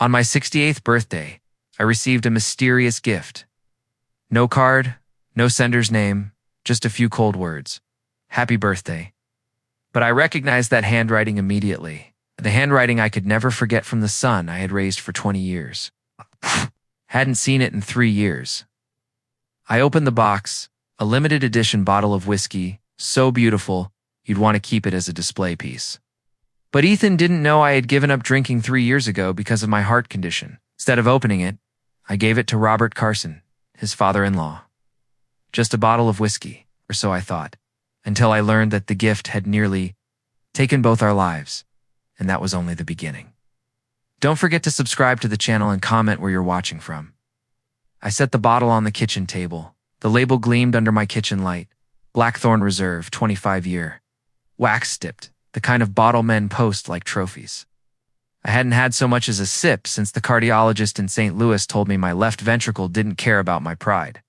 On my 68th birthday, I received a mysterious gift. No card, no sender's name, just a few cold words. Happy birthday. But I recognized that handwriting immediately. The handwriting I could never forget from the son I had raised for 20 years. Hadn't seen it in 3 years. I opened the box, a limited edition bottle of whiskey, so beautiful, you'd want to keep it as a display piece. But Ethan didn't know I had given up drinking 3 years ago because of my heart condition. Instead of opening it, I gave it to Robert Carson, his father-in-law. Just a bottle of whiskey, or so I thought, until I learned that the gift had nearly taken both our lives, and that was only the beginning. Don't forget to subscribe to the channel and comment where you're watching from. I set the bottle on the kitchen table. The label gleamed under my kitchen light. Blackthorn Reserve, 25-year. Wax-dipped, the kind of bottle men post like trophies. I hadn't had so much as a sip since the cardiologist in St. Louis told me my left ventricle didn't care about my pride.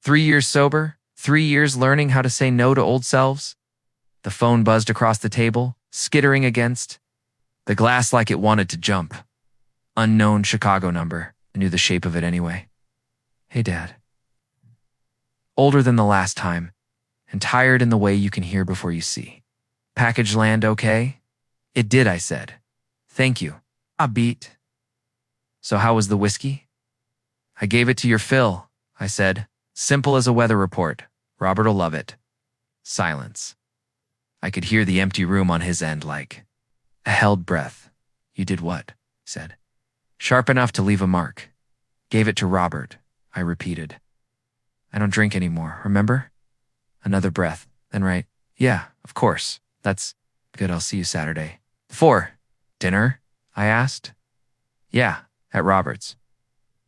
3 years sober, 3 years learning how to say no to old selves. The phone buzzed across the table, skittering against the glass like it wanted to jump. Unknown Chicago number. I knew the shape of it anyway. Hey, Dad. Older than the last time, and tired in the way you can hear before you see. Package land okay? It did, I said. Thank you. I beat. So how was the whiskey? I gave it to your FIL, I said. Simple as a weather report. Robert'll love it. Silence. I could hear the empty room on his end like a held breath. You did what? He said. Sharp enough to leave a mark. Gave it to Robert, I repeated. I don't drink anymore, remember? Another breath. Then right. Yeah, of course. That's good. I'll see you Saturday. 4. Dinner? I asked. Yeah, at Robert's.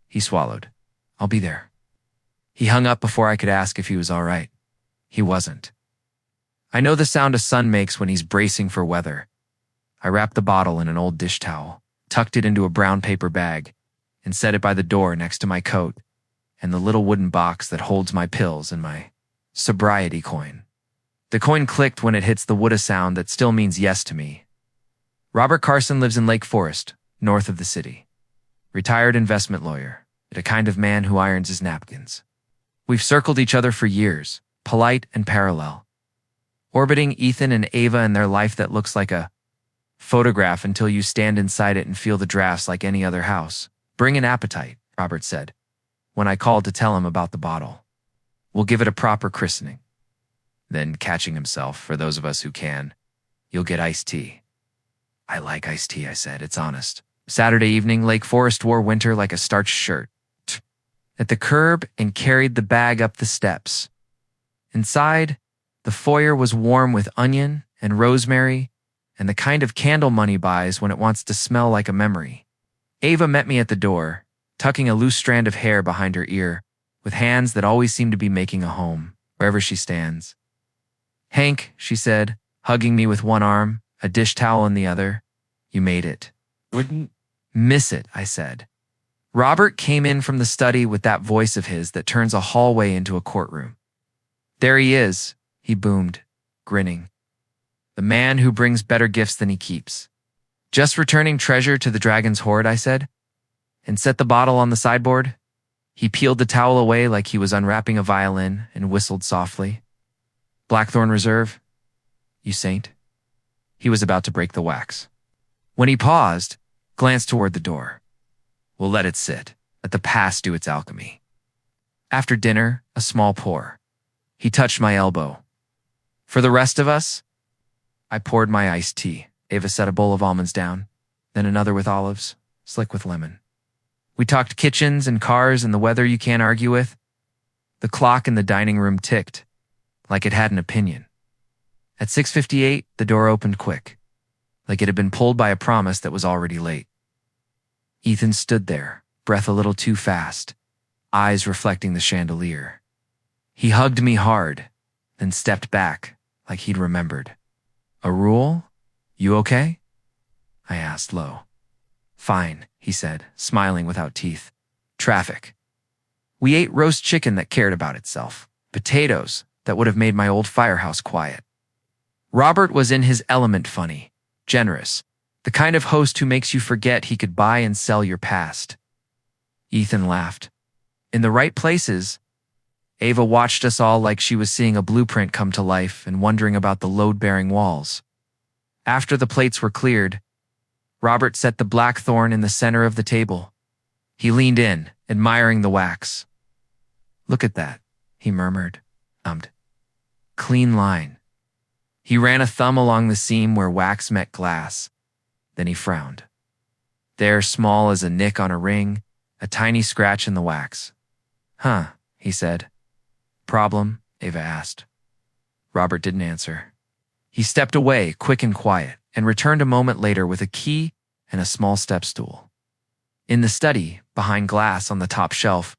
He swallowed. I'll be there. He hung up before I could ask if he was all right. He wasn't. I know the sound a son makes when he's bracing for weather. I wrapped the bottle in an old dish towel, tucked it into a brown paper bag, and set it by the door next to my coat and the little wooden box that holds my pills and my sobriety coin. The coin clicked when it hits the wood, a sound that still means yes to me. Robert Carson lives in Lake Forest, north of the city. Retired investment lawyer, a kind of man who irons his napkins. We've circled each other for years, polite and parallel. Orbiting Ethan and Ava and their life that looks like a photograph until you stand inside it and feel the drafts like any other house. Bring an appetite, Robert said, when I called to tell him about the bottle. We'll give it a proper christening. Then, catching himself, for those of us who can, you'll get iced tea. I like iced tea, I said. It's honest. Saturday evening, Lake Forest wore winter like a starched shirt. At the curb and carried the bag up the steps. Inside, the foyer was warm with onion and rosemary and the kind of candle money buys when it wants to smell like a memory. Ava met me at the door, tucking a loose strand of hair behind her ear, with hands that always seem to be making a home, wherever she stands. Hank, she said, hugging me with one arm, a dish towel in the other. You made it. Wouldn't miss it, I said. Robert came in from the study with that voice of his that turns a hallway into a courtroom. There he is, he boomed, grinning. The man who brings better gifts than he keeps. Just returning treasure to the dragon's hoard, I said, and set the bottle on the sideboard. He peeled the towel away like he was unwrapping a violin and whistled softly. Blackthorn Reserve, you saint. He was about to break the wax. When he paused, glanced toward the door. We'll let it sit. Let the past do its alchemy. After dinner, a small pour. He touched my elbow. For the rest of us, I poured my iced tea. Ava set a bowl of almonds down, then another with olives, slick with lemon. We talked kitchens and cars and the weather you can't argue with. The clock in the dining room ticked, like it had an opinion. At 6:58, the door opened quick, like it had been pulled by a promise that was already late. Ethan stood there, breath a little too fast, eyes reflecting the chandelier. He hugged me hard, then stepped back, like he'd remembered. A rule? You okay? I asked low. Fine, he said, smiling without teeth. Traffic. We ate roast chicken that cared about itself, potatoes that would have made my old firehouse quiet. Robert was in his element, funny, generous, The kind of host who makes you forget he could buy and sell your past. Ethan laughed. In the right places. Ava watched us all like she was seeing a blueprint come to life and wondering about the load-bearing walls. After the plates were cleared, Robert set the blackthorn in the center of the table. He leaned in, admiring the wax. "Look at that," he murmured. Clean line. He ran a thumb along the seam where wax met glass. Then he frowned. There, small as a nick on a ring, a tiny scratch in the wax. "Huh," he said. "Problem?" Ava asked. Robert didn't answer. He stepped away, quick and quiet, and returned a moment later with a key and a small step stool. In the study, behind glass on the top shelf,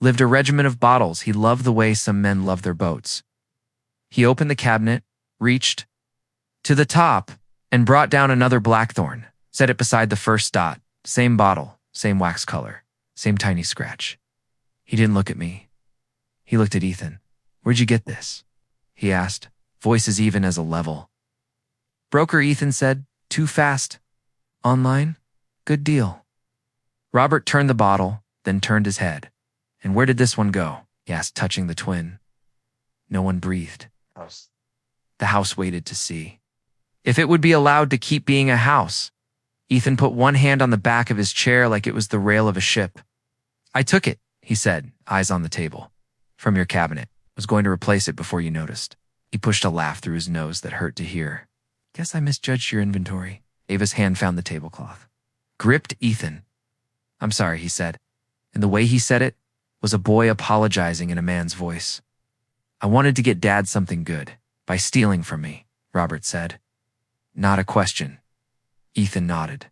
lived a regiment of bottles. He loved the way some men love their boats. He opened the cabinet, reached to the top, and brought down another blackthorn, set it beside the first dot. Same bottle, same wax color, same tiny scratch. He didn't look at me. He looked at Ethan. "Where'd you get this?" he asked, voice as even as a level. "Broker," Ethan said. "Too fast. Online? Good deal." Robert turned the bottle, then turned his head. "And where did this one go?" he asked, touching the twin. No one breathed. The house waited to see if it would be allowed to keep being a house. Ethan put one hand on the back of his chair like it was the rail of a ship. "I took it," he said, eyes on the table. "From your cabinet. Was going to replace it before you noticed." He pushed a laugh through his nose that hurt to hear. "Guess I misjudged your inventory." Ava's hand found the tablecloth. Gripped Ethan. "I'm sorry," he said, and the way he said it was a boy apologizing in a man's voice. "I wanted to get Dad something good by stealing from me," Robert said. "Not a question." Ethan nodded.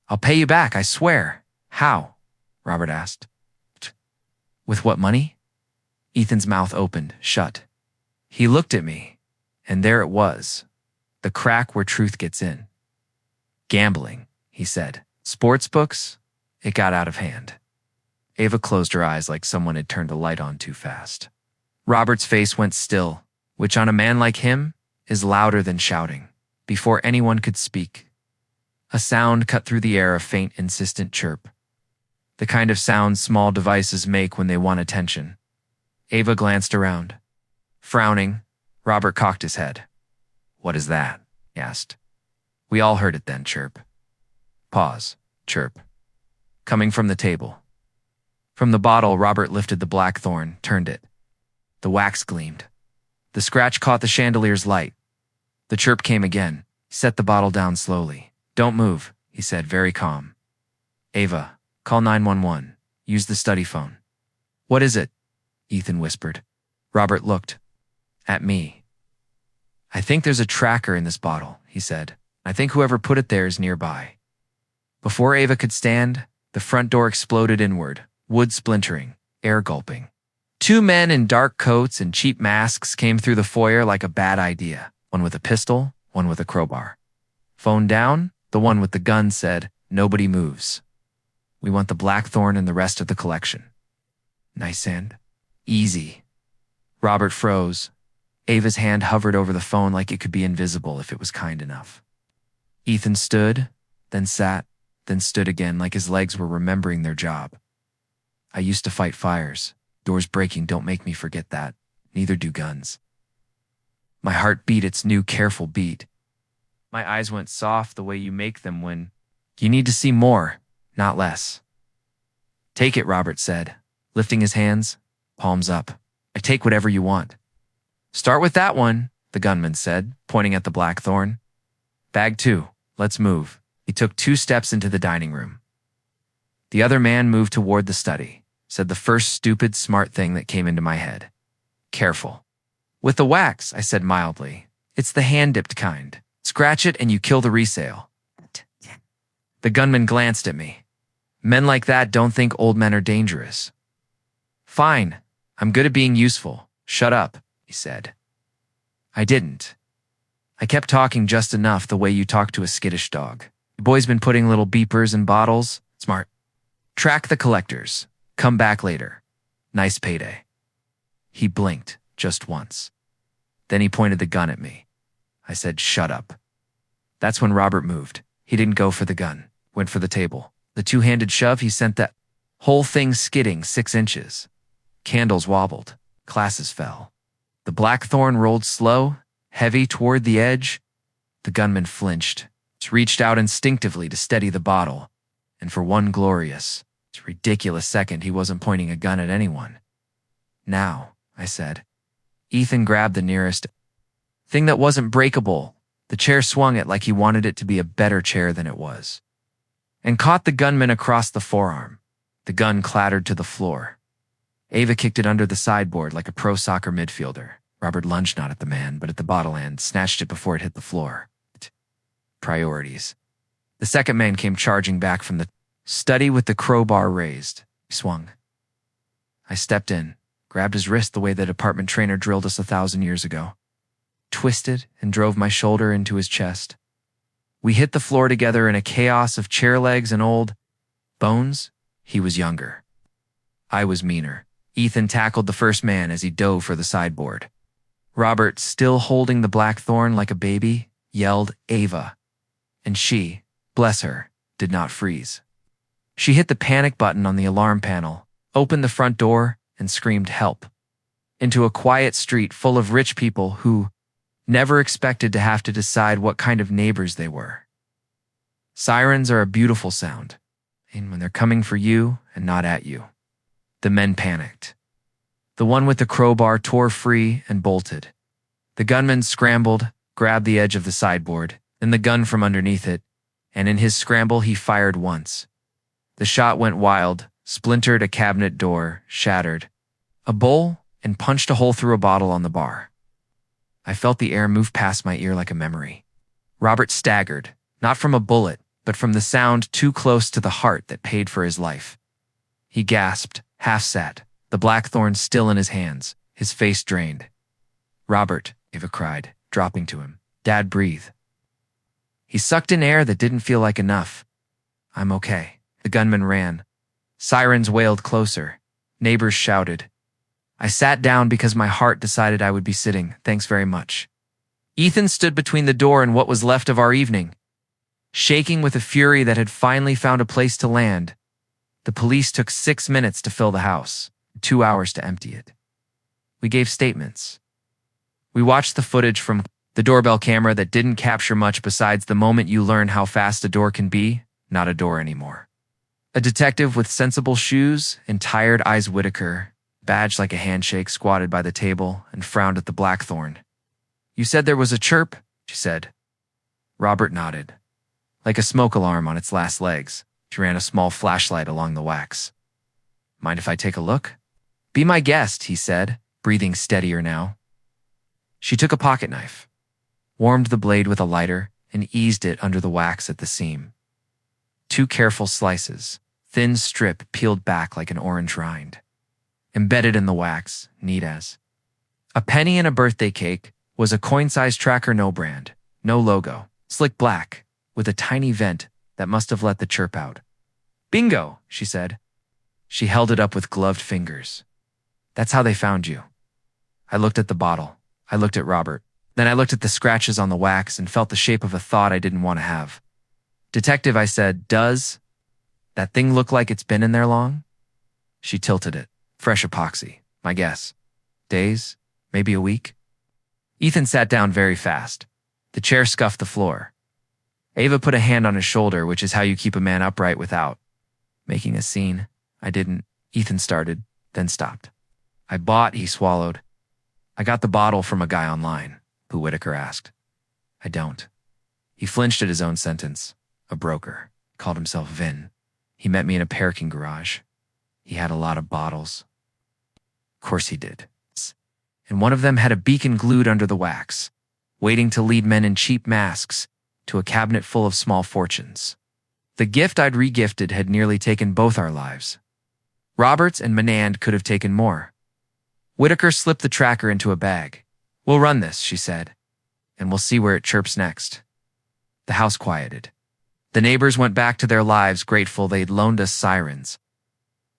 "I'll pay you back, I swear." "How?" Robert asked. "With what money?" Ethan's mouth opened, shut. He looked at me, and there it was, the crack where truth gets in. "Gambling," he said. "Sports books?" It got out of hand. Ava closed her eyes like someone had turned a light on too fast. Robert's face went still, which on a man like him is louder than shouting. Before anyone could speak, a sound cut through the air, a faint, insistent chirp. The kind of sound small devices make when they want attention. Ava glanced around. Frowning, Robert cocked his head. "What is that?" he asked. We all heard it then, chirp. Pause, chirp. Coming from the table. From the bottle, Robert lifted the blackthorn, turned it. The wax gleamed. The scratch caught the chandelier's light. The chirp came again. He set the bottle down slowly. "Don't move," he said, very calm. "Ava, call 911. Use the study phone." "What is it?" Ethan whispered. Robert looked at me. "I think there's a tracker in this bottle," he said. "I think whoever put it there is nearby." Before Ava could stand, the front door exploded inward, wood splintering, air gulping. Two men in dark coats and cheap masks came through the foyer like a bad idea, one with a pistol, one with a crowbar. "Phone down," the one with the gun said. "Nobody moves. We want the blackthorn and the rest of the collection." "Nice hand." "Easy." Robert froze. Ava's hand hovered over the phone like it could be invisible if it was kind enough. Ethan stood, then sat, then stood again like his legs were remembering their job. "I used to fight fires. Doors breaking don't make me forget that. Neither do guns." My heart beat its new careful beat. My eyes went soft the way you make them when you need to see more, not less. "Take it," Robert said, lifting his hands, palms up. "I take whatever you want." "Start with that one," the gunman said, pointing at the blackthorn. "Bag 2, let's move." He took 2 steps into the dining room. The other man moved toward the study, said the first stupid, smart thing that came into my head. "Careful." "With the wax," I said mildly. "It's the hand-dipped kind. Scratch it and you kill the resale." The gunman glanced at me. "Men like that don't think old men are dangerous." "Fine. I'm good at being useful. Shut up," he said. I didn't. I kept talking just enough the way you talk to a skittish dog. "The boy's been putting little beepers in bottles. Smart. Track the collectors. Come back later. Nice payday." He blinked just once. Then he pointed the gun at me. I said, "Shut up." That's when Robert moved. He didn't go for the gun, went for the table. The two-handed shove, he sent that whole thing skidding 6 inches. Candles wobbled. Glasses fell. The blackthorn rolled slow, heavy toward the edge. The gunman flinched, reached out instinctively to steady the bottle, and for one glorious, ridiculous second, he wasn't pointing a gun at anyone. Now, I said. Ethan grabbed the nearest thing that wasn't breakable. The chair swung it like he wanted it to be a better chair than it was, and caught the gunman across the forearm. The gun clattered to the floor. Ava kicked it under the sideboard like a pro soccer midfielder. Robert lunged not at the man, but at the bottle end, snatched it before it hit the floor. Priorities. The second man came charging back from the study with the crowbar raised. He swung. I stepped in, grabbed his wrist the way the department trainer drilled us 1,000 years ago, twisted and drove my shoulder into his chest. We hit the floor together in a chaos of chair legs and old bones. He was younger. I was meaner. Ethan tackled the first man as he dove for the sideboard. Robert, still holding the blackthorn like a baby, yelled, "Ava." And she, bless her, did not freeze. She hit the panic button on the alarm panel, opened the front door, and screamed help. Into a quiet street full of rich people who never expected to have to decide what kind of neighbors they were. Sirens are a beautiful sound, and when they're coming for you and not at you. The men panicked. The one with the crowbar tore free and bolted. The gunman scrambled, grabbed the edge of the sideboard, then the gun from underneath it, and in his scramble he fired once. The shot went wild, splintered a cabinet door, shattered a bowl, and punched a hole through a bottle on the bar. I felt the air move past my ear like a memory. Robert staggered, not from a bullet, but from the sound too close to the heart that paid for his life. He gasped, half sat, the blackthorn still in his hands, his face drained. "Robert," Ava cried, dropping to him. "Dad, breathe." He sucked in air that didn't feel like enough. "I'm okay." The gunman ran. Sirens wailed closer. Neighbors shouted. I sat down because my heart decided I would be sitting. "Thanks very much." Ethan stood between the door and what was left of our evening, shaking with a fury that had finally found a place to land. The police took 6 minutes to fill the house, 2 hours to empty it. We gave statements. We watched the footage from the doorbell camera that didn't capture much besides the moment you learn how fast a door can be, not a door anymore. A detective with sensible shoes and tired eyes, Whitaker, badged like a handshake, squatted by the table and frowned at the blackthorn. "You said there was a chirp," she said. Robert nodded. Like a smoke alarm on its last legs, she ran a small flashlight along the wax. "Mind if I take a look?" "Be my guest," he said, breathing steadier now. She took a pocket knife, warmed the blade with a lighter, and eased it under the wax at the seam. 2 careful slices, thin strip peeled back like an orange rind. Embedded in the wax, neat as a penny in a birthday cake, was a coin-sized tracker, no brand, no logo, slick black, with a tiny vent that must have let the chirp out. "Bingo," she said. She held it up with gloved fingers. "That's how they found you." I looked at the bottle. I looked at Robert. Then I looked at the scratches on the wax and felt the shape of a thought I didn't want to have. "Detective," I said, "does that thing look like it's been in there long?" She tilted it. "Fresh epoxy, my guess. Days, maybe a week." Ethan sat down very fast. The chair scuffed the floor. Ava put a hand on his shoulder, which is how you keep a man upright without making a scene. "I didn't," Ethan started, then stopped. He swallowed. "I got the bottle from a guy online," who Whitaker asked. "I don't." He flinched at his own sentence. "A broker. Called himself Vin. He met me in a parking garage. He had a lot of bottles." Of course he did. And one of them had a beacon glued under the wax, waiting to lead men in cheap masks to a cabinet full of small fortunes. The gift I'd regifted had nearly taken both our lives. Roberts and Menand could have taken more. Whitaker slipped the tracker into a bag. "We'll run this," she said, "and we'll see where it chirps next." The house quieted. The neighbors went back to their lives, grateful they'd loaned us sirens.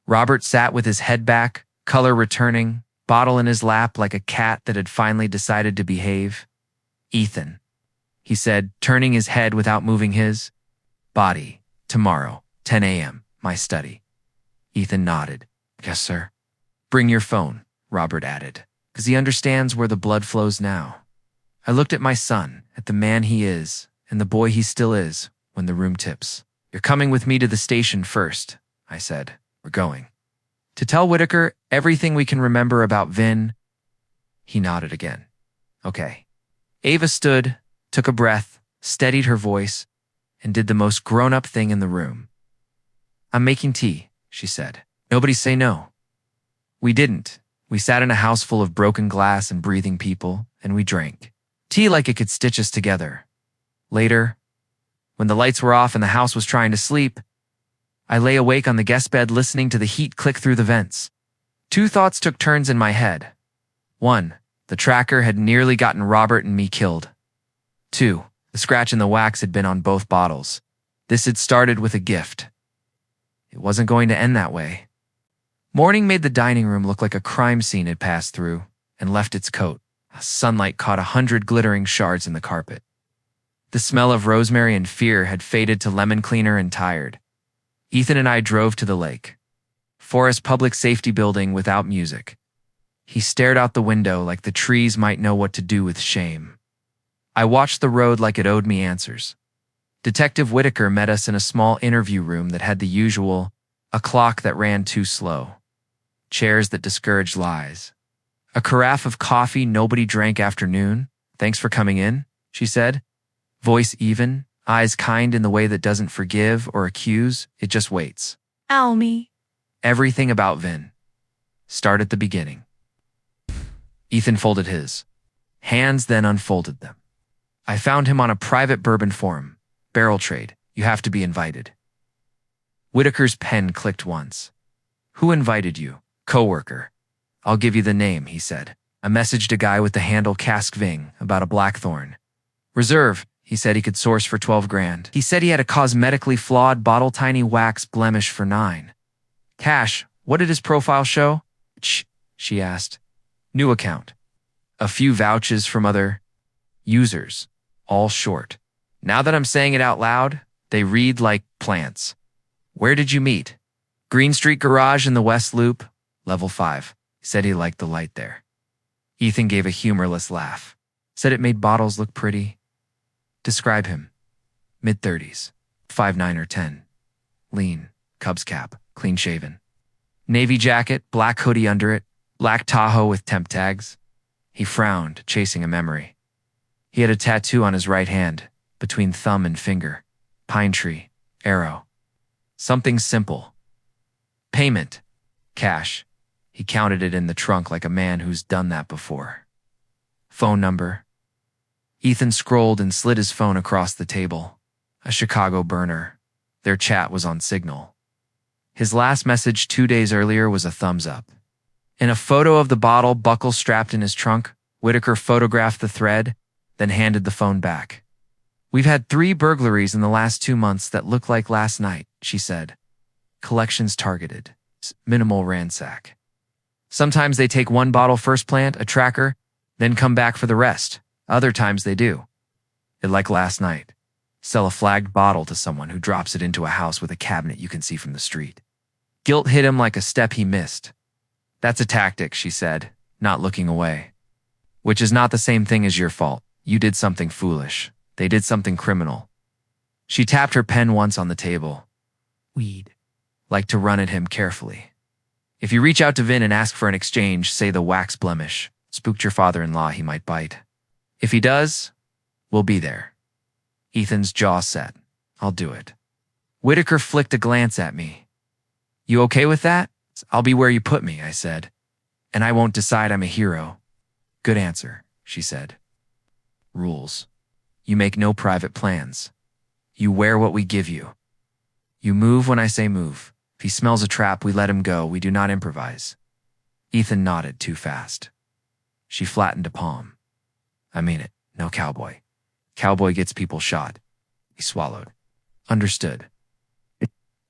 Robert sat with his head back, color returning, bottle in his lap like a cat that had finally decided to behave. "Ethan," he said, turning his head without moving his. Body, tomorrow, 10 a.m., my study. Ethan nodded. Yes, sir. Bring your phone, Robert added, because he understands where the blood flows now. I looked at my son, at the man he is, and the boy he still is, when the room tips. You're coming with me to the station first, I said. We're going. To tell Whitaker everything we can remember about Vin. He nodded again. Okay. Ava stood, took a breath, steadied her voice, and did the most grown-up thing in the room. I'm making tea, she said. Nobody say no. We didn't. We sat in a house full of broken glass and breathing people, and we drank. Tea like it could stitch us together. Later, when the lights were off and the house was trying to sleep, I lay awake on the guest bed listening to the heat click through the vents. Two thoughts took turns in my head. One, the tracker had nearly gotten Robert and me killed. Two, the scratch in the wax had been on both bottles. This had started with a gift. It wasn't going to end that way. Morning made the dining room look like a crime scene had passed through and left its coat. Sunlight caught 100 glittering shards in the carpet. The smell of rosemary and fear had faded to lemon cleaner and tired. Ethan and I drove to the lake. Forest Public Safety Building without music. He stared out the window like the trees might know what to do with shame. I watched the road like it owed me answers. Detective Whitaker met us in a small interview room that had the usual, a clock that ran too slow, chairs that discouraged lies, a carafe of coffee nobody drank after noon. Thanks for coming in, she said. Voice even, eyes kind in the way that doesn't forgive or accuse, it just waits. Almy. Everything about Vin. Start at the beginning. Ethan folded his hands, then unfolded them. I found him on a private bourbon forum. Barrel trade. You have to be invited. Whitaker's pen clicked once. Who invited you? Coworker. I'll give you the name, he said. I messaged a guy with the handle Cask Ving about a blackthorn. Reserve, he said he could source for 12 grand. He said he had a cosmetically flawed bottle tiny wax blemish for 9. Cash, what did his profile show? Shh, she asked. New account. A few vouches from other users, all short. Now that I'm saying it out loud, they read like plants. Where did you meet? Green Street Garage in the West Loop, level 5. He said he liked the light there. Ethan gave a humorless laugh. Said it made bottles look pretty. Describe him. Mid-30s, 5'9" or 10. Lean, Cubs cap, clean-shaven. Navy jacket, black hoodie under it, black Tahoe with temp tags. He frowned, chasing a memory. He had a tattoo on his right hand, between thumb and finger. Pine tree, arrow. Something simple. Payment. Cash. He counted it in the trunk like a man who's done that before. Phone number. Ethan scrolled and slid his phone across the table. A Chicago burner. Their chat was on Signal. His last message 2 days earlier was a thumbs up. In a photo of the bottle buckle strapped in his trunk, Whitaker photographed the thread, then handed the phone back. We've had 3 burglaries in the last 2 months that look like last night, she said. Collections targeted. Minimal ransack. Sometimes they take 1 bottle first plant, a tracker, then come back for the rest. Other times they do. Like last night. Sell a flagged bottle to someone who drops it into a house with a cabinet you can see from the street. Guilt hit him like a step he missed. That's a tactic, she said, not looking away. Which is not the same thing as your fault. You did something foolish. They did something criminal. She tapped her pen once on the table. Weed. Like to run at him carefully. If you reach out to Vin and ask for an exchange, say the wax blemish. Spooked your father-in-law, he might bite. If he does, we'll be there. Ethan's jaw set. I'll do it. Whitaker flicked a glance at me. You okay with that? I'll be where you put me, I said. And I won't decide I'm a hero. Good answer, she said. Rules. You make no private plans. You wear what we give you. You move when I say move. If he smells a trap, we let him go. We do not improvise. Ethan nodded too fast. She flattened a palm. I mean it. No cowboy. Cowboy gets people shot. He swallowed. Understood.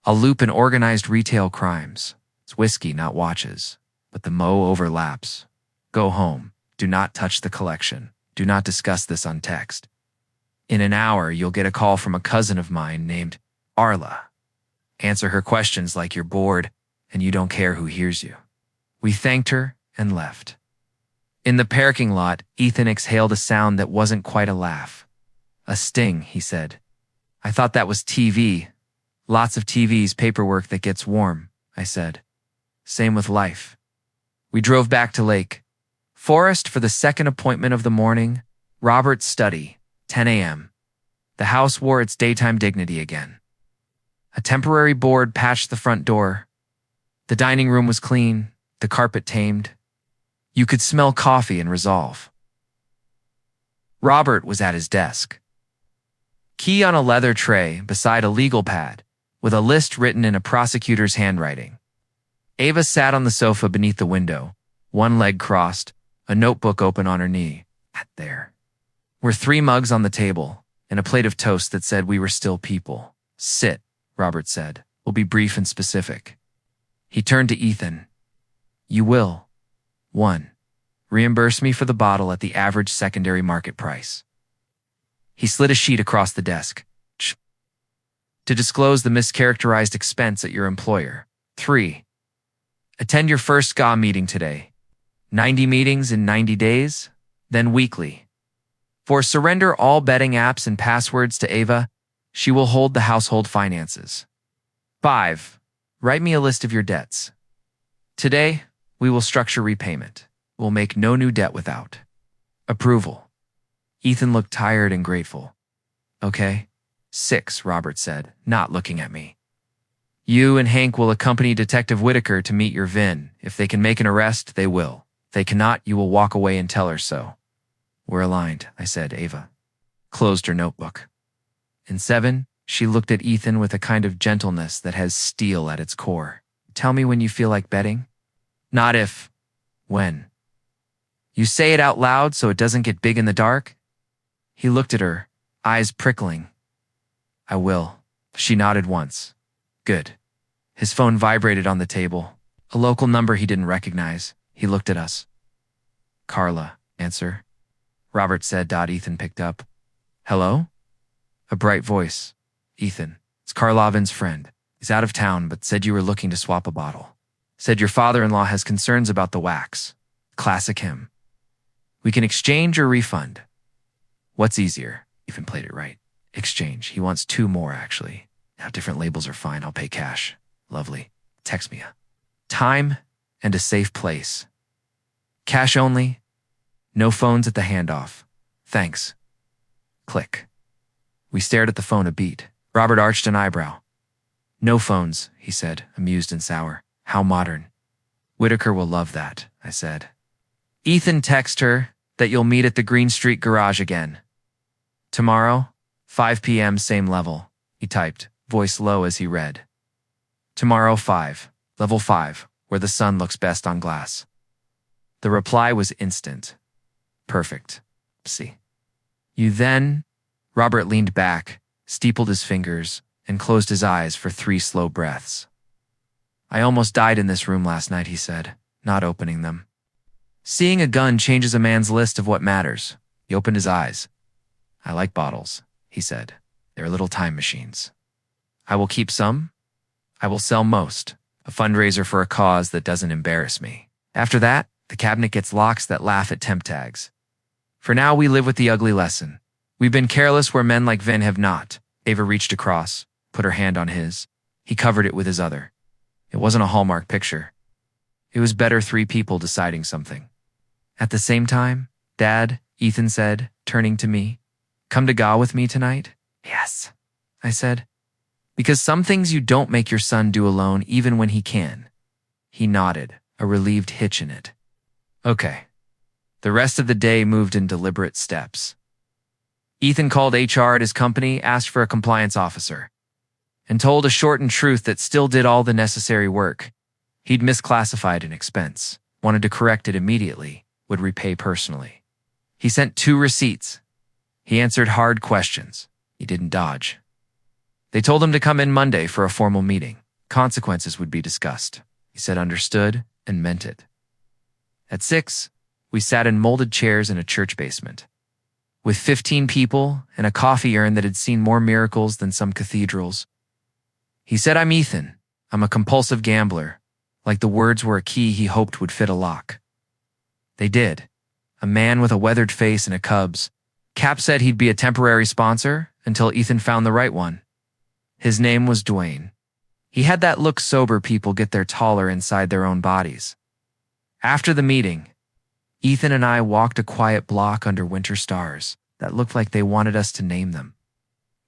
I'll loop in organized retail crimes. It's whiskey, not watches. But the mo overlaps. Go home. Do not touch the collection. Do not discuss this on text. In an hour, you'll get a call from a cousin of mine named Arla. Answer her questions like you're bored and you don't care who hears you. We thanked her and left. In the parking lot, Ethan exhaled a sound that wasn't quite a laugh. A sting, he said. I thought that was TV. Lots of TV's paperwork that gets warm, I said. Same with life. We drove back to Lake Forest for the second appointment of the morning. Robert's study, 10 a.m. The house wore its daytime dignity again. A temporary board patched the front door. The dining room was clean, the carpet tamed. You could smell coffee and resolve. Robert was at his desk. Key on a leather tray beside a legal pad, with a list written in a prosecutor's handwriting. Ava sat on the sofa beneath the window, one leg crossed, a notebook open on her knee. There were 3 mugs on the table, and a plate of toast that said we were still people. Sit, Robert said. We'll be brief and specific. He turned to Ethan. You will. 1. Reimburse me for the bottle at the average secondary market price. He slid a sheet across the desk. To disclose the mischaracterized expense at your employer. 3. Attend your first SCA meeting today. 90 meetings in 90 days, then weekly. 4. Surrender all betting apps and passwords to Ava. She will hold the household finances. 5. Write me a list of your debts. Today, we will structure repayment. We'll make no new debt without approval. Ethan looked tired and grateful. Okay. 6, Robert said, not looking at me. You and Hank will accompany Detective Whitaker to meet your VIN. If they can make an arrest, they will. If they cannot, you will walk away and tell her so. We're aligned, I said. Ava closed her notebook. And 7, she looked at Ethan with a kind of gentleness that has steel at its core. Tell me when you feel like betting. Not if. When. You say it out loud so it doesn't get big in the dark? He looked at her, eyes prickling. I will. She nodded once. Good. His phone vibrated on the table. A local number he didn't recognize. He looked at us. Carla, answer. Robert said. Ethan picked up. Hello? A bright voice. Ethan, it's Karlovin's friend. He's out of town, but said you were looking to swap a bottle. Said your father-in-law has concerns about the wax. Classic him. We can exchange or refund. What's easier? Ethan played it right. Exchange. He wants 2 more, actually. Now, different labels are fine. I'll pay cash. Lovely. Text me a time and a safe place. Cash only. No phones at the handoff. Thanks. Click. We stared at the phone a beat. Robert arched an eyebrow. No phones, he said, amused and sour. How modern. Whitaker will love that, I said. Ethan, text her that you'll meet at the Green Street garage again. Tomorrow, 5 p.m., same level, he typed, voice low as he read. Tomorrow, 5, level 5, where the sun looks best on glass. The reply was instant. Perfect. See. You then? Robert leaned back, steepled his fingers, and closed his eyes for 3 slow breaths. I almost died in this room last night, he said, not opening them. Seeing a gun changes a man's list of what matters. He opened his eyes. I like bottles, he said. They're little time machines. I will keep some. I will sell most. A fundraiser for a cause that doesn't embarrass me. After that, the cabinet gets locks that laugh at temp tags. For now, we live with the ugly lesson. We've been careless where men like Vin have not. Ava reached across, put her hand on his. He covered it with his other. It wasn't a Hallmark picture. It was better 3 people deciding something. At the same time, Dad, Ethan said, turning to me, come to GA with me tonight? Yes, I said. Because some things you don't make your son do alone even when he can. He nodded, a relieved hitch in it. Okay. The rest of the day moved in deliberate steps. Ethan called HR at his company, asked for a compliance officer, and told a shortened truth that still did all the necessary work. He'd misclassified an expense, wanted to correct it immediately, would repay personally. He sent 2 receipts. He answered hard questions. He didn't dodge. They told him to come in Monday for a formal meeting. Consequences would be discussed. He said understood and meant it. At 6, we sat in molded chairs in a church basement. With 15 people and a coffee urn that had seen more miracles than some cathedrals, He said, "I'm Ethan. I'm a compulsive gambler." Like the words were a key he hoped would fit a lock. They did. A man with a weathered face and a Cubs cap said he'd be a temporary sponsor until Ethan found the right one. His name was Dwayne. He had that look sober people get their taller inside their own bodies. After the meeting, Ethan and I walked a quiet block under winter stars that looked like they wanted us to name them.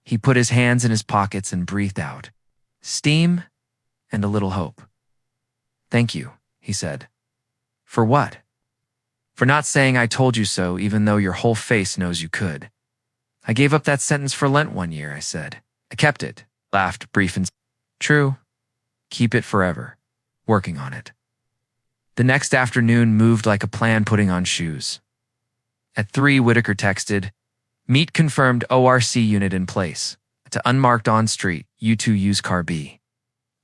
He put his hands in his pockets and breathed out steam and a little hope. "Thank you," he said. "For what?" "For not saying I told you so even though your whole face knows you could." "I gave up that sentence for Lent one year," I said. "I kept it," laughed brief and true. Keep it forever. Working on it. The next afternoon moved like a plan putting on shoes. At 3, Whitaker texted, "Meet confirmed ORC unit in place. To unmarked on street, U2 used car B.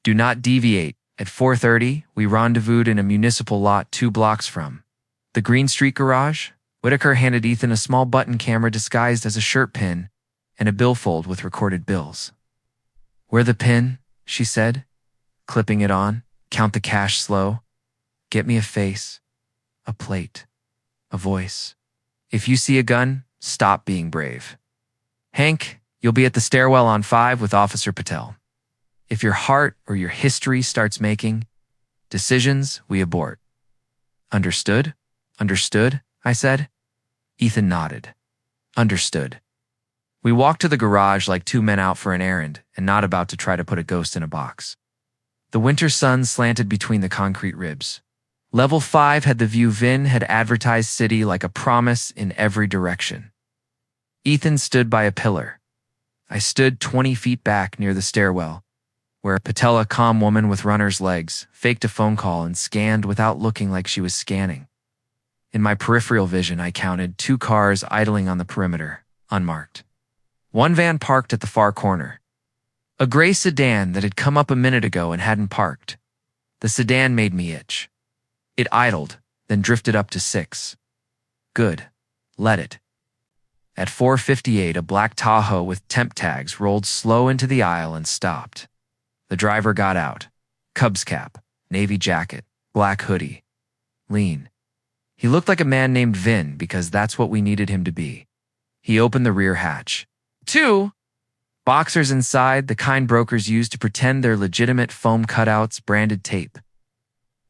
Do not deviate." At 4:30, we rendezvoused in a municipal lot 2 blocks from the Green Street garage. Whitaker handed Ethan a small button camera disguised as a shirt pin and a billfold with recorded bills. "Wear the pin," she said, clipping it on. "Count the cash slow. Get me a face, a plate, a voice. If you see a gun, stop being brave. Hank, you'll be at the stairwell on 5 with Officer Patel. If your heart or your history starts making decisions, we abort." "Understood? Understood," I said. Ethan nodded. "Understood." We walked to the garage like 2 men out for an errand and not about to try to put a ghost in a box. The winter sun slanted between the concrete ribs. Level 5 had the view Vin had advertised city like a promise in every direction. Ethan stood by a pillar. I stood 20 feet back near the stairwell, where Patel, a calm woman with runner's legs, faked a phone call and scanned without looking like she was scanning. In my peripheral vision, I counted 2 cars idling on the perimeter, unmarked. 1 van parked at the far corner. A gray sedan that had come up a minute ago and hadn't parked. The sedan made me itch. It idled, then drifted up to 6. Good. Let it. At 4:58, a black Tahoe with temp tags rolled slow into the aisle and stopped. The driver got out. Cubs cap, navy jacket, black hoodie. Lean. He looked like a man named Vin because that's what we needed him to be. He opened the rear hatch. 2 boxers inside, the kind brokers use to pretend they're legitimate foam cutouts, branded tape.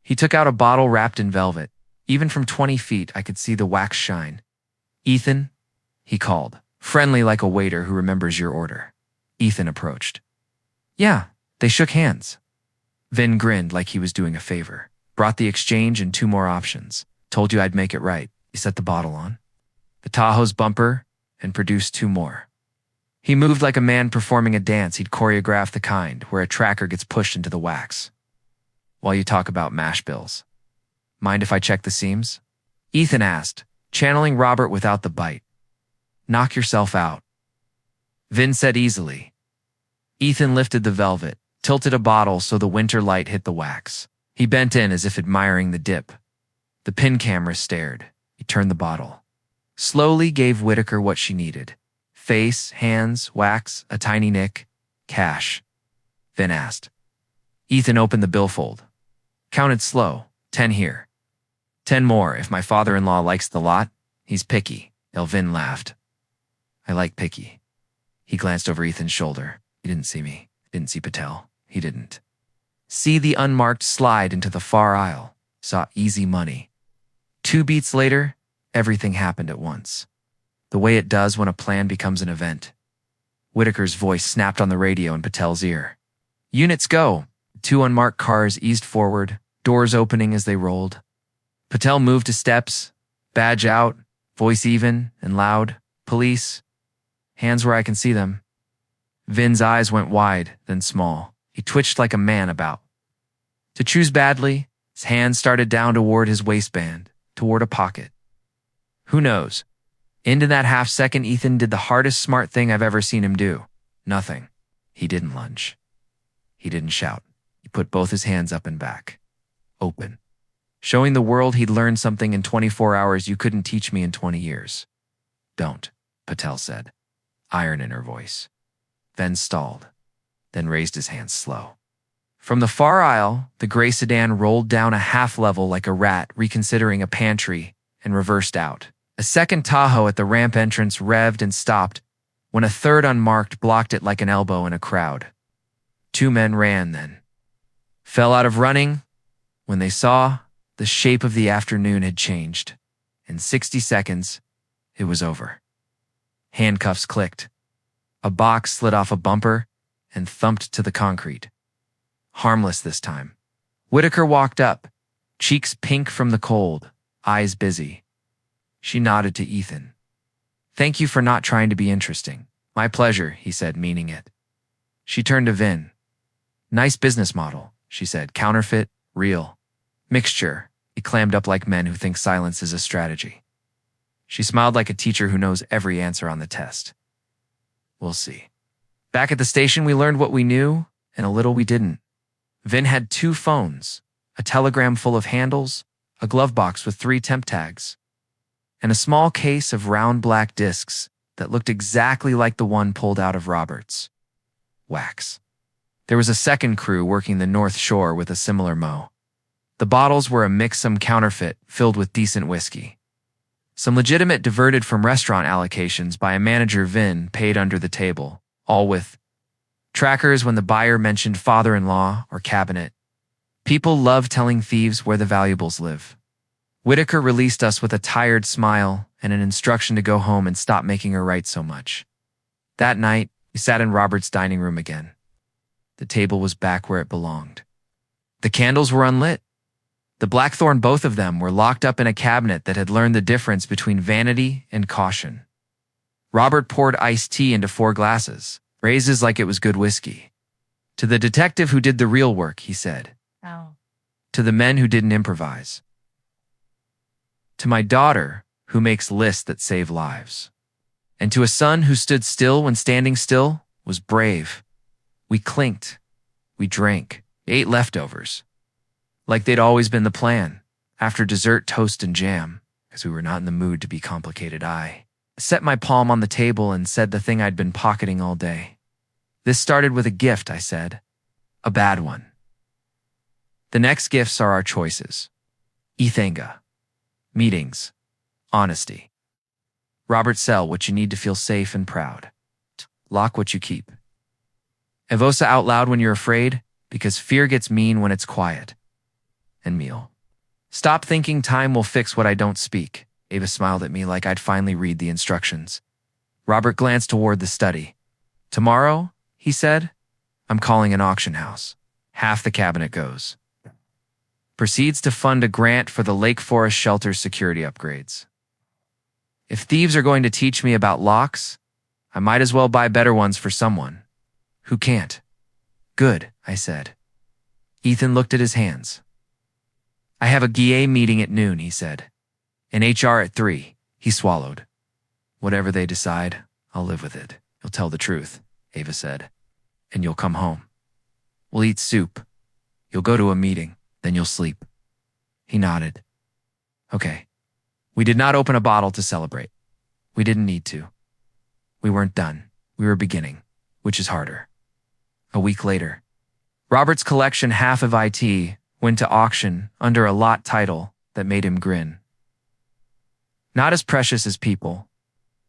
He took out a bottle wrapped in velvet. Even from 20 feet, I could see the wax shine. "Ethan?" he called, friendly like a waiter who remembers your order. Ethan approached. "Yeah." They shook hands. Vin grinned like he was doing a favor. "Brought the exchange and 2 more options. Told you I'd make it right." He set the bottle on the Tahoe's bumper and produced 2 more. He moved like a man performing a dance he'd choreographed, the kind where a tracker gets pushed into the wax. "While you talk about mash bills, mind if I check the seams?" Ethan asked, channeling Robert without the bite. "Knock yourself out," Vin said easily. Ethan lifted the velvet, tilted a bottle so the winter light hit the wax. He bent in as if admiring the dip. The pin camera stared. He turned the bottle. Slowly gave Whitaker what she needed. Face, hands, wax, a tiny nick. "Cash?" Vin asked. Ethan opened the billfold. Counted slow. 10 here. 10 more if my father-in-law likes the lot. He's picky. Vin laughed. "I like picky." He glanced over Ethan's shoulder. He didn't see me. Didn't see Patel. He didn't see the unmarked slide into the far aisle. Saw easy money. 2 beats later, everything happened at once. The way it does when a plan becomes an event. Whitaker's voice snapped on the radio in Patel's ear. "Units go." 2 unmarked cars eased forward, doors opening as they rolled. Patel moved to steps, badge out, voice even and loud. "Police." Hands where I can see them. Vin's eyes went wide, then small. He twitched like a man about to choose badly. His hand started down toward his waistband, toward a pocket. Who knows? Into that half-second, Ethan did the hardest smart thing I've ever seen him do. Nothing. He didn't lunge. He didn't shout. He put both his hands up and back. Open. Showing the world he'd learned something in 24 hours you couldn't teach me in 20 years. "Don't," Patel said, iron in her voice. Then stalled. then raised his hands slow. From the far aisle, the gray sedan rolled down a half-level like a rat reconsidering a pantry and reversed out. A second Tahoe at the ramp entrance revved and stopped when a third unmarked blocked it like an elbow in a crowd. 2 men ran then. Fell out of running when they saw the shape of the afternoon had changed. In 60 seconds, it was over. Handcuffs clicked. A box slid off a bumper and thumped to the concrete. Harmless this time. Whitaker walked up, cheeks pink from the cold, eyes busy. She nodded to Ethan. "Thank you for not trying to be interesting." "My pleasure," he said, meaning it. She turned to Vin. "Nice business model," she said. "Counterfeit, real. Mixture." He clammed up like men who think silence is a strategy. She smiled like a teacher who knows every answer on the test. "We'll see." Back at the station, we learned what we knew and a little we didn't. Vin had 2 phones, a telegram full of handles, a glove box with 3 temp tags, and a small case of round black discs that looked exactly like the one pulled out of Robert's. Wax. There was a second crew working the North Shore with a similar mo. The bottles were a mix, some counterfeit, filled with decent whiskey. Some legitimate diverted from restaurant allocations by a manager Vin paid under the table, all with trackers when the buyer mentioned father-in-law or cabinet. People love telling thieves where the valuables live. Whitaker released us with a tired smile and an instruction to go home and stop making her write so much. That night, we sat in Robert's dining room again. The table was back where it belonged. The candles were unlit. The blackthorn, both of them, were locked up in a cabinet that had learned the difference between vanity and caution. Robert poured iced tea into 4 glasses, raises like it was good whiskey. "To the detective who did the real work," he said. Oh. "To the men who didn't improvise. To my daughter, who makes lists that save lives. And to a son who stood still when standing still was brave." We clinked. We drank. Ate leftovers. Like they'd always been the plan. After dessert, toast and jam, because we were not in the mood to be complicated. I set my palm on the table and said the thing I'd been pocketing all day. "This started with a gift," I said. "A bad one. The next gifts are our choices. Ethanga. Meetings. Honesty. Robert, sell what you need to feel safe and proud. Lock what you keep. Evosa out loud when you're afraid, because fear gets mean when it's quiet. And meal. Stop thinking time will fix what I don't speak." Ava smiled at me like I'd finally read the instructions. Robert glanced toward the study. "Tomorrow," he said, "I'm calling an auction house. Half the cabinet goes. Proceeds to fund a grant for the Lake Forest Shelter's security upgrades. If thieves are going to teach me about locks, I might as well buy better ones for someone who can't." "Good," I said. Ethan looked at his hands. "I have a GA meeting at noon," he said. "And HR at 3. He swallowed. "Whatever they decide, I'll live with it. You'll tell the truth," Ava said. "And you'll come home. We'll eat soup. You'll go to a meeting, then you'll sleep." He nodded. "Okay." We did not open a bottle to celebrate. We didn't need to. We weren't done. We were beginning, which is harder. A week later, Robert's collection, half of IT, went to auction under a lot title that made him grin. Not as precious as people.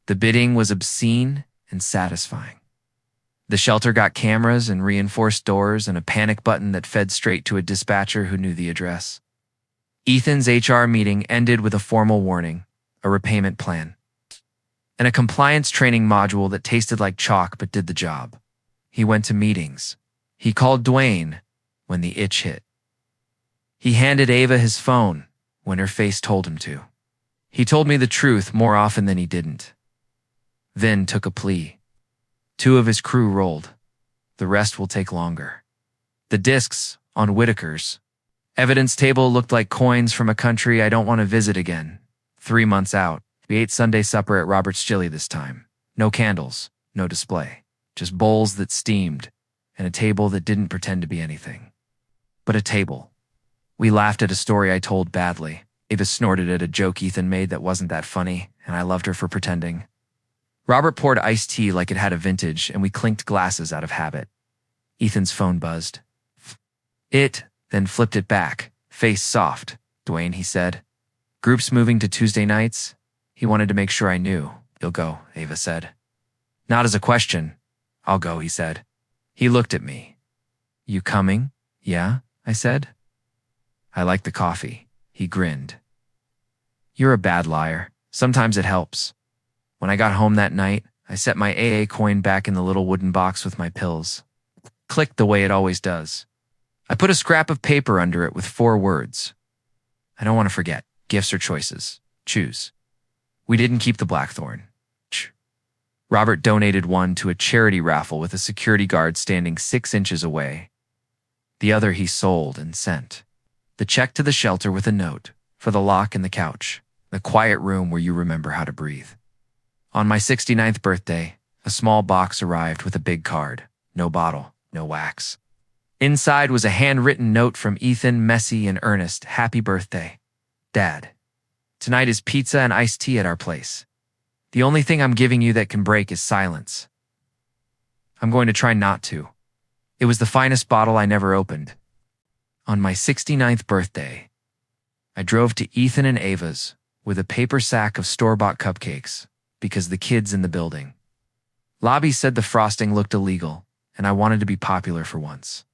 The bidding was obscene and satisfying. The shelter got cameras and reinforced doors and a panic button that fed straight to a dispatcher who knew the address. Ethan's HR meeting ended with a formal warning, a repayment plan, and a compliance training module that tasted like chalk but did the job. He went to meetings. He called Dwayne when the itch hit. He handed Ava his phone when her face told him to. He told me the truth more often than he didn't. Vin took a plea. 2 of his crew rolled. The rest will take longer. The discs on Whitaker's evidence table looked like coins from a country I don't want to visit again. 3 months out, we ate Sunday supper at Robert's Chili this time. No candles, no display. Just bowls that steamed, and a table that didn't pretend to be anything. But a table. We laughed at a story I told badly. Ava snorted at a joke Ethan made that wasn't that funny, and I loved her for pretending. Robert poured iced tea like it had a vintage, and we clinked glasses out of habit. Ethan's phone buzzed. It then flipped it back, face soft. Dwayne, he said. Group's moving to Tuesday nights. He wanted to make sure I knew. You'll go, Ava said. Not as a question. I'll go, he said. He looked at me. You coming? Yeah, I said. I like the coffee. He grinned. You're a bad liar. Sometimes it helps. When I got home that night, I set my AA coin back in the little wooden box with my pills. Clicked the way it always does. I put a scrap of paper under it with 4 words. I don't want to forget. Gifts or choices. Choose. We didn't keep the blackthorn. Robert donated one to a charity raffle with a security guard standing 6 inches away. The other he sold and sent. The check to the shelter with a note for the lock in the couch, the quiet room where you remember how to breathe. On my 69th birthday, a small box arrived with a big card. No bottle, no wax. Inside was a handwritten note from Ethan, Messy, and Ernest. Happy birthday, Dad. Tonight is pizza and iced tea at our place. The only thing I'm giving you that can break is silence. I'm going to try not to. It was the finest bottle I never opened. On my 69th birthday, I drove to Ethan and Ava's with a paper sack of store-bought cupcakes because the kids in the building. Lobby said the frosting looked illegal, and I wanted to be popular for once.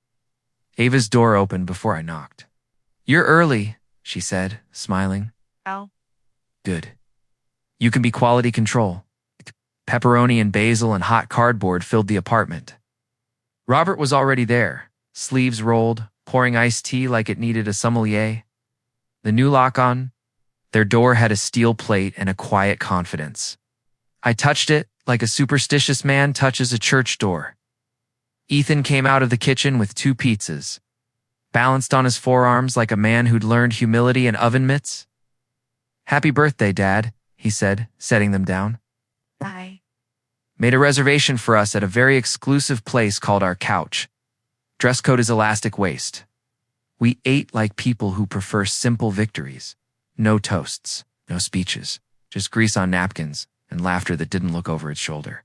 Ava's door opened before I knocked. You're early, she said, smiling. Oh. Good. You can be quality control. Pepperoni and basil and hot cardboard filled the apartment. Robert was already there, sleeves rolled, pouring iced tea like it needed a sommelier. The new lock on. Their door had a steel plate and a quiet confidence. I touched it like a superstitious man touches a church door. Ethan came out of the kitchen with 2 pizzas, balanced on his forearms like a man who'd learned humility and oven mitts. Happy birthday, Dad, he said, setting them down. Bye. Made a reservation for us at a very exclusive place called Our Couch. Dress code is elastic waist. We ate like people who prefer simple victories. No toasts, no speeches, just grease on napkins and laughter that didn't look over its shoulder.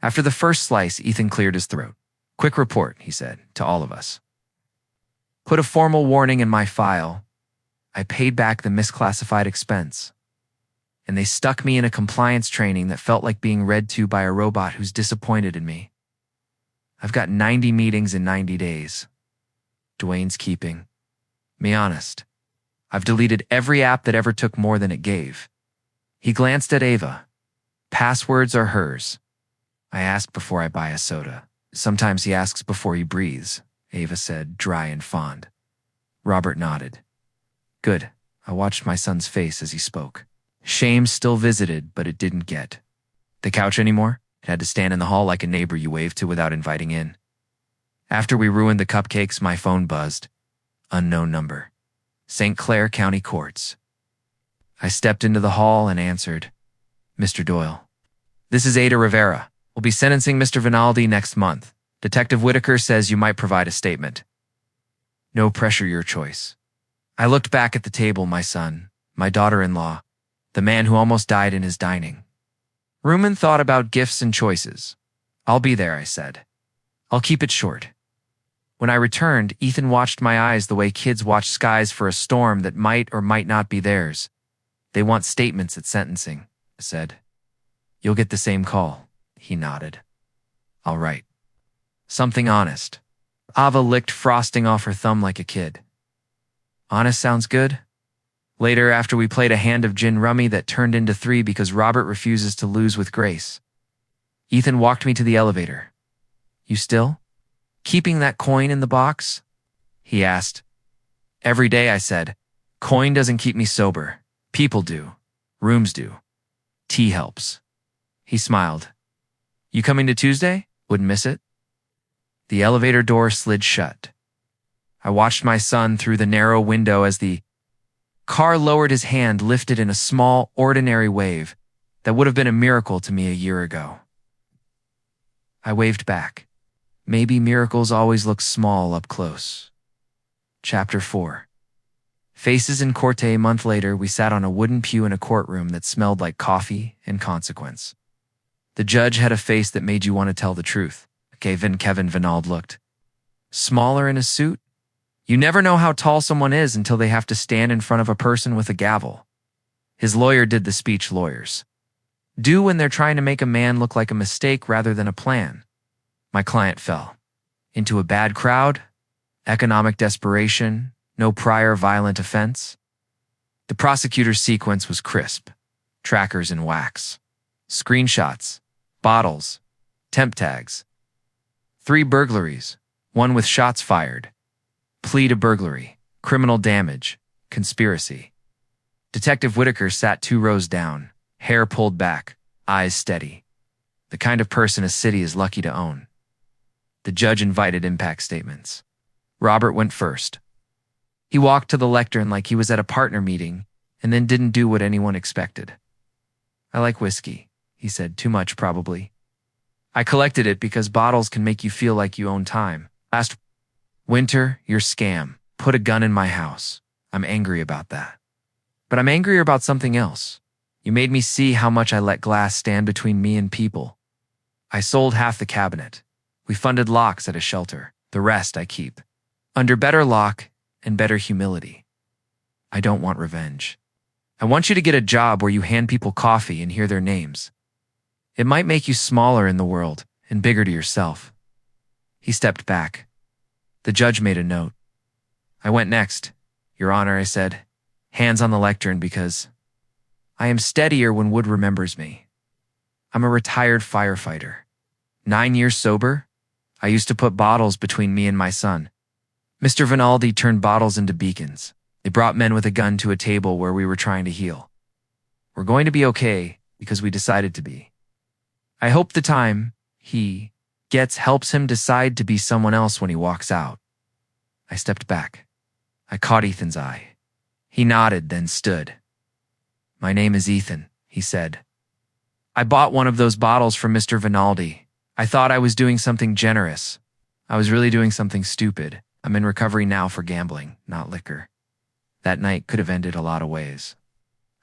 After the first slice, Ethan cleared his throat. Quick report, he said, to all of us. Put a formal warning in my file. I paid back the misclassified expense. And they stuck me in a compliance training that felt like being read to by a robot who's disappointed in me. I've got 90 meetings in 90 days. Dwayne's keeping. Me honest. I've deleted every app that ever took more than it gave. He glanced at Ava. Passwords are hers. I asked before I buy a soda. Sometimes he asks before he breathes, Ava said, dry and fond. Robert nodded. Good. I watched my son's face as he spoke. Shame still visited, but it didn't get. The couch anymore? It had to stand in the hall like a neighbor you waved to without inviting in. After we ruined the cupcakes, my phone buzzed. Unknown number. St. Clair County Courts. I stepped into the hall and answered. Mr. Doyle. This is Ada Rivera. We'll be sentencing Mr. Vinaldi next month. Detective Whitaker says you might provide a statement. No pressure, your choice. I looked back at the table, my son, my daughter-in-law, the man who almost died in his dining. Ruman thought about gifts and choices. I'll be there, I said. I'll keep it short. When I returned, Ethan watched my eyes the way kids watch skies for a storm that might or might not be theirs. They want statements at sentencing, I said. You'll get the same call, he nodded. All right. Something honest. Ava licked frosting off her thumb like a kid. Honest sounds good. Later, after we played a hand of gin rummy that turned into 3 because Robert refuses to lose with grace, Ethan walked me to the elevator. You still? Keeping that coin in the box? He asked. Every day, I said. Coin doesn't keep me sober. People do. Rooms do. Tea helps. He smiled. You coming to Tuesday? Wouldn't miss it. The elevator door slid shut. I watched my son through the narrow window as the car lowered his hand, lifted in a small, ordinary wave that would have been a miracle to me a year ago. I waved back. Maybe miracles always look small up close. Chapter 4. Faces in Corte. A month later, we sat on a wooden pew in a courtroom that smelled like coffee and consequence. The judge had a face that made you want to tell the truth. Kevin Vinald looked Smaller in a suit? You never know how tall someone is until they have to stand in front of a person with a gavel. His lawyer did the speech lawyers do when they're trying to make a man look like a mistake rather than a plan. My client fell into a bad crowd, economic desperation, no prior violent offense. The prosecutor's sequence was crisp. Trackers in wax, screenshots, bottles, temp tags. 3 burglaries, 1 with shots fired. Plea to burglary, criminal damage, conspiracy. Detective Whitaker sat 2 rows down, hair pulled back, eyes steady. The kind of person a city is lucky to own. The judge invited impact statements. Robert went first. He walked to the lectern like he was at a partner meeting and then didn't do what anyone expected. I like whiskey, he said. Too much, probably. I collected it because bottles can make you feel like you own time. Last winter, your scam put a gun in my house. I'm angry about that. But I'm angrier about something else. You made me see how much I let glass stand between me and people. I sold half the cabinet. We funded locks at a shelter. The rest I keep. Under better lock and better humility. I don't want revenge. I want you to get a job where you hand people coffee and hear their names. It might make you smaller in the world and bigger to yourself. He stepped back. The judge made a note. I went next. Your Honor, I said, hands on the lectern, because I am steadier when Wood remembers me. I'm a retired firefighter. 9 years sober. I used to put bottles between me and my son. Mr. Vinaldi turned bottles into beacons. They brought men with a gun to a table where we were trying to heal. We're going to be okay because we decided to be. I hope the time he gets helps him decide to be someone else when he walks out. I stepped back. I caught Ethan's eye. He nodded, then stood. My name is Ethan, he said. I bought one of those bottles from Mr. Vinaldi. I thought I was doing something generous. I was really doing something stupid. I'm in recovery now for gambling, not liquor. That night could have ended a lot of ways.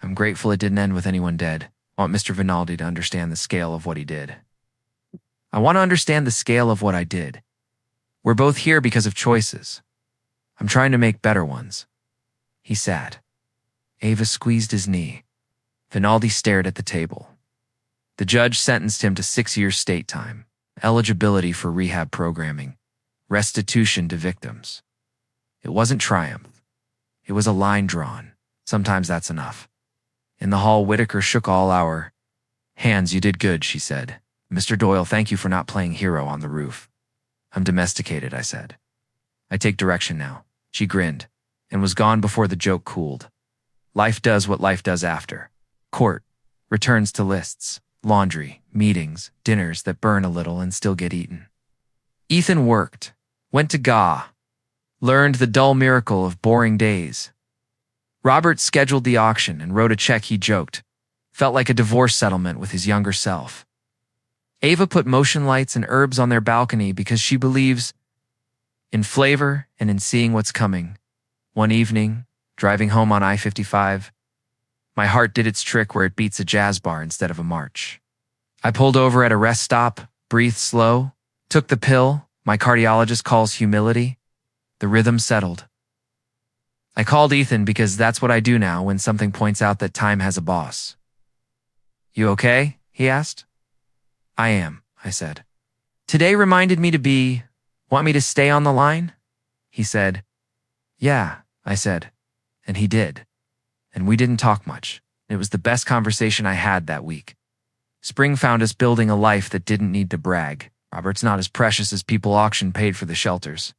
I'm grateful it didn't end with anyone dead. I want Mr. Vinaldi to understand the scale of what he did. I want to understand the scale of what I did. We're both here because of choices. I'm trying to make better ones. He sat. Ava squeezed his knee. Vinaldi stared at the table. The judge sentenced him to 6 years state time, eligibility for rehab programming, restitution to victims. It wasn't triumph. It was a line drawn. Sometimes that's enough. In the hall, Whitaker shook all our hands. You did good, she said. Mr. Doyle, thank you for not playing hero on the roof. I'm domesticated, I said. I take direction now. She grinned and was gone before the joke cooled. Life does what life does after. Court, returns to lists, laundry, meetings, dinners that burn a little and still get eaten. Ethan worked, went to GA, learned the dull miracle of boring days. Robert scheduled the auction and wrote a check. He joked. Felt like a divorce settlement with his younger self. Ava put motion lights and herbs on their balcony because she believes in flavor and in seeing what's coming. One evening, driving home on I-55, my heart did its trick where it beats a jazz bar instead of a march. I pulled over at a rest stop, breathed slow, took the pill my cardiologist calls humility. The rhythm settled. I called Ethan because that's what I do now when something points out that time has a boss. You okay? He asked. I am, I said. Today reminded me to be, want me to stay on the line? He said. Yeah, I said. And he did. And we didn't talk much. It was the best conversation I had that week. Spring found us building a life that didn't need to brag. Robert's not as precious as people auction paid for the shelters.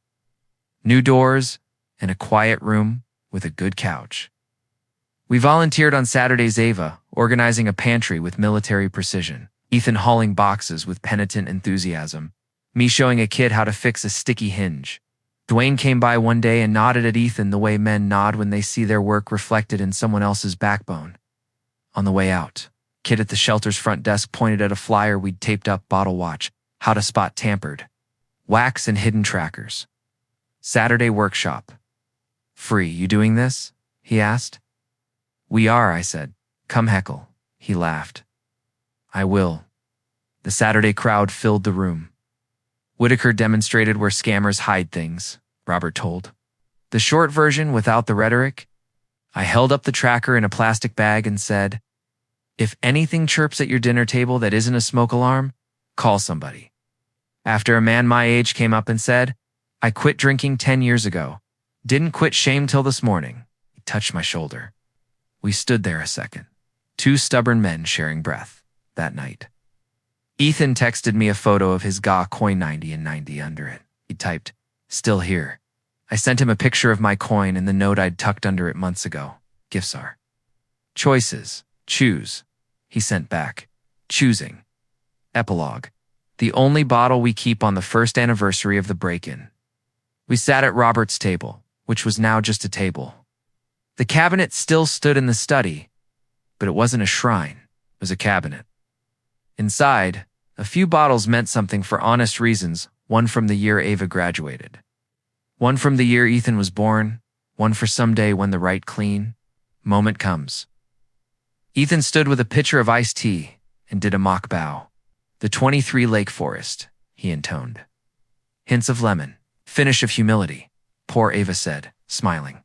New doors and a quiet room with a good couch. We volunteered on Saturdays, Ava, organizing a pantry with military precision, Ethan hauling boxes with penitent enthusiasm, me showing a kid how to fix a sticky hinge. Dwayne came by one day and nodded at Ethan the way men nod when they see their work reflected in someone else's backbone. On the way out, kid at the shelter's front desk pointed at a flyer we'd taped up. Bottle watch, how to spot tampered, wax and hidden trackers. Saturday workshop. Free, you doing this? He asked. We are, I said. Come heckle. He laughed. I will. The Saturday crowd filled the room. Whitaker demonstrated where scammers hide things, Robert told. The short version without the rhetoric? I held up the tracker in a plastic bag and said, if anything chirps at your dinner table that isn't a smoke alarm, call somebody. After a man my age came up and said, I quit drinking 10 years ago. Didn't quit shame till this morning. He touched my shoulder. We stood there a second. Two stubborn men sharing breath that night. Ethan texted me a photo of his GA coin 90 and 90 under it. He typed, still here. I sent him a picture of my coin and the note I'd tucked under it months ago. Gifts are choices. Choose. He sent back. Choosing. Epilogue. The only bottle we keep on the first anniversary of the break-in. We sat at Robert's table, which was now just a table. The cabinet still stood in the study, but it wasn't a shrine. It was a cabinet. Inside, a few bottles meant something for honest reasons, one from the year Ava graduated. One from the year Ethan was born, one for someday when the right clean moment comes. Ethan stood with a pitcher of iced tea and did a mock bow. The 23 Lake Forest, he intoned. Hints of lemon, finish of humility, poor Ava said, smiling.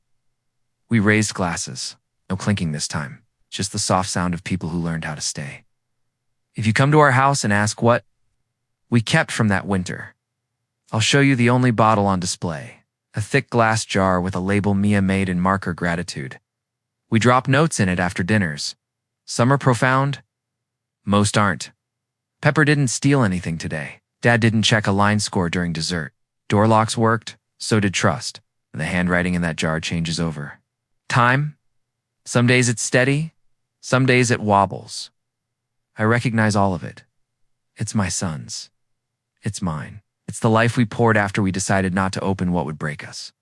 We raised glasses. No clinking this time, just the soft sound of people who learned how to stay. If you come to our house and ask what we kept from that winter, I'll show you the only bottle on display, a thick glass jar with a label Mia made in marker gratitude. We drop notes in it after dinners. Some are profound, most aren't. Pepper didn't steal anything today. Dad didn't check a line score during dessert. Door locks worked, so did trust, and the handwriting in that jar changes over. Time? Some days it's steady, some days it wobbles. I recognize all of it. It's my son's. It's mine. It's the life we poured after we decided not to open what would break us.